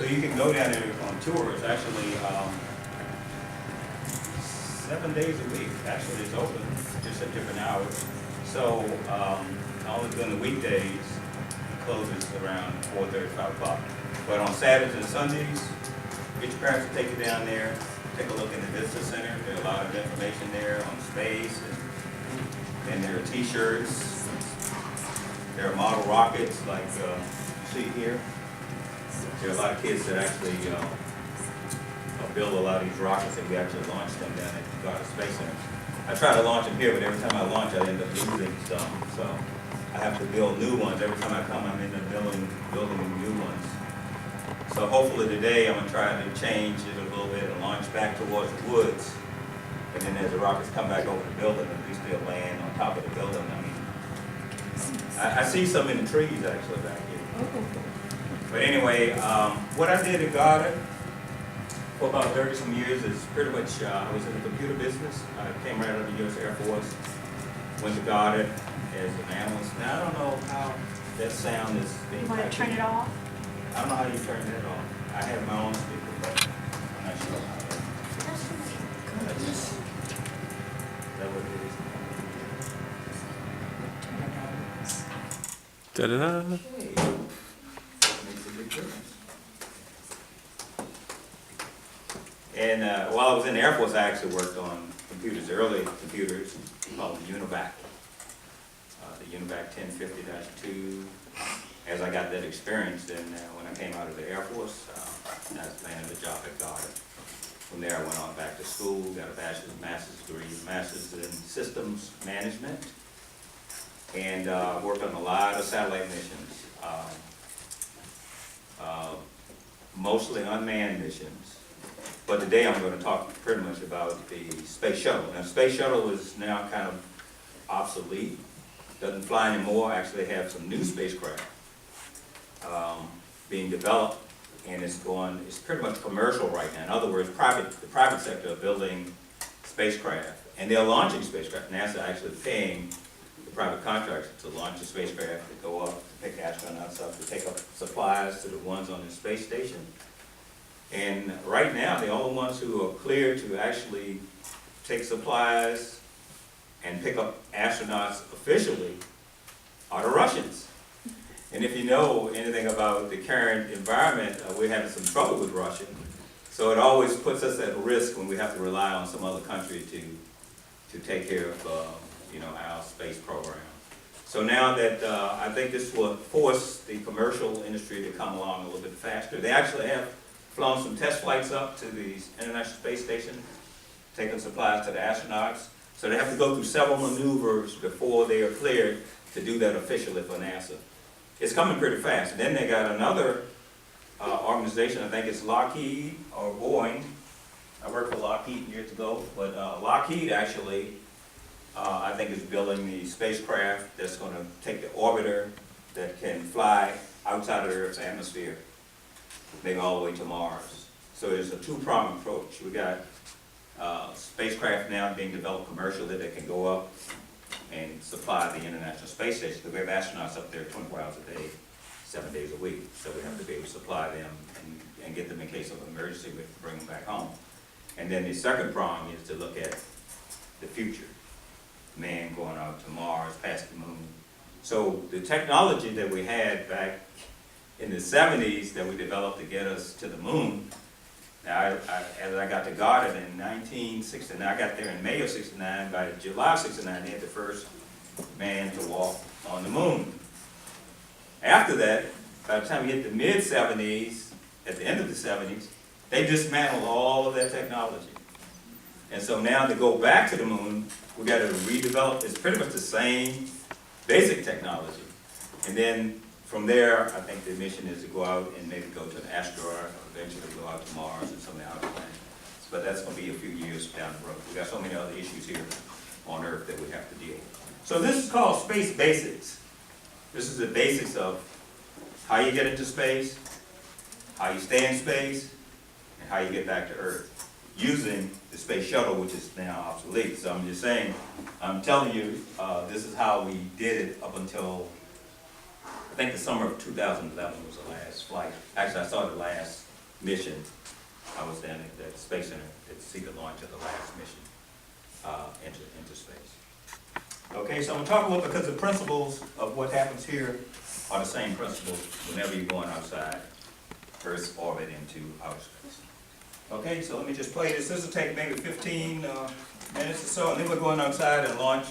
So you can go down there on tours, actually, 7 days a week. Actually, it's open, just at different hours. So, only during the weekdays, it closes around 4:30, 5 o'clock. But on Saturdays and Sundays, get your parents to take you down there, take a look in the visitor center. There's a lot of information there on space, and there are t-shirts. There are model rockets like you see here. There are a lot of kids that actually build a lot of these rockets, and we actually launch them down at the Goddard Space Center. I try to launch them here, but every time I launch, I end up losing some. So I have to build new ones. Every time I come, I end up building new ones. So hopefully today, I'm gonna try to change it a little bit and launch back towards the woods. And then as the rockets come back over the building, at least they'll land on top of the building. I mean, I see some in the trees actually back here. But anyway, what I did at Goddard for about 30 some years is pretty much, I was in the computer business. I came right out of the U.S. Air Force, went to Goddard as an analyst. Now, I don't know how that sound is being. You want to turn it off? I don't know how you turn that off. I have my own speaker, but I'm not sure how that. Is that what it is? Ta-da! Hey, that makes a big difference. And while I was in the Air Force, I actually worked on computers, early computers called the UNIVAC. The UNIVAC 1050-2. As I got that experience, then when I came out of the Air Force, I landed a job at Goddard. From there, I went on back to school, got a bachelor's, master's degree, master's in systems management, and worked on a lot of satellite missions, mostly unmanned missions. But today I'm going to talk pretty much about the space shuttle. Now, space shuttle is now kind of obsolete, doesn't fly anymore. Actually, have some new spacecraft being developed, and it's pretty much commercial right now. In other words, the private sector are building spacecraft, and they're launching spacecraft. NASA actually paying the private contractors to launch the spacecraft, to go up, to pick astronauts up, to take up supplies to the ones on the space station. And right now, the only ones who are cleared to actually take supplies and pick up astronauts officially are the Russians. And if you know anything about the current environment, we're having some trouble with Russia. So it always puts us at risk when we have to rely on some other country to take care of our space program. So now that I think this will force the commercial industry to come along a little bit faster. They actually have flown some test flights up to the International Space Station, taking supplies to the astronauts. So they have to go through several maneuvers before they are cleared to do that officially for NASA. It's coming pretty fast. And then they got another organization, I think it's Lockheed or Boeing. I worked for Lockheed years ago, but Lockheed actually, I think is building the spacecraft that's going to take the orbiter that can fly outside of Earth's atmosphere, maybe all the way to Mars. So there's a two-pronged approach. We got spacecraft now being developed commercially that can go up and supply the International Space Station, because we have astronauts up there 24 hours a day, 7 days a week. So we have to be able to supply them and get them in case of emergency, we have to bring them back home. And then the second prong is to look at the future. Man going out to Mars, past the moon. So the technology that we had back in the 70s that we developed to get us to the moon, now, as I got to Goddard in 1969, I got there in May of '69. By July of '69, they had the first man to walk on the moon. After that, by the time we hit the mid-'70s, at the end of the '70s, they dismantled all of that technology. And so now to go back to the moon, we got to redevelop. It's pretty much the same basic technology. And then from there, I think the mission is to go out and maybe go to an asteroid, or eventually go out to Mars and some of the outer planets. But that's going to be a few years down the road. We've got so many other issues here on Earth that we have to deal with. So this is called Space Basics. This is the basics of how you get into space, how you stay in space, and how you get back to Earth, using the space shuttle, which is now obsolete. So I'm just saying, I'm telling you, this is how we did it up until I think the summer of 2011 was the last flight. Actually, I started last mission. I was then at the Space Center to see the launch of the last mission into space. Okay, so I'm gonna talk a little because the principles of what happens here are the same principles whenever you're going outside Earth's orbit into outer space. Okay, so let me just play this. This will take maybe 15 minutes or so, and then we're going outside and launch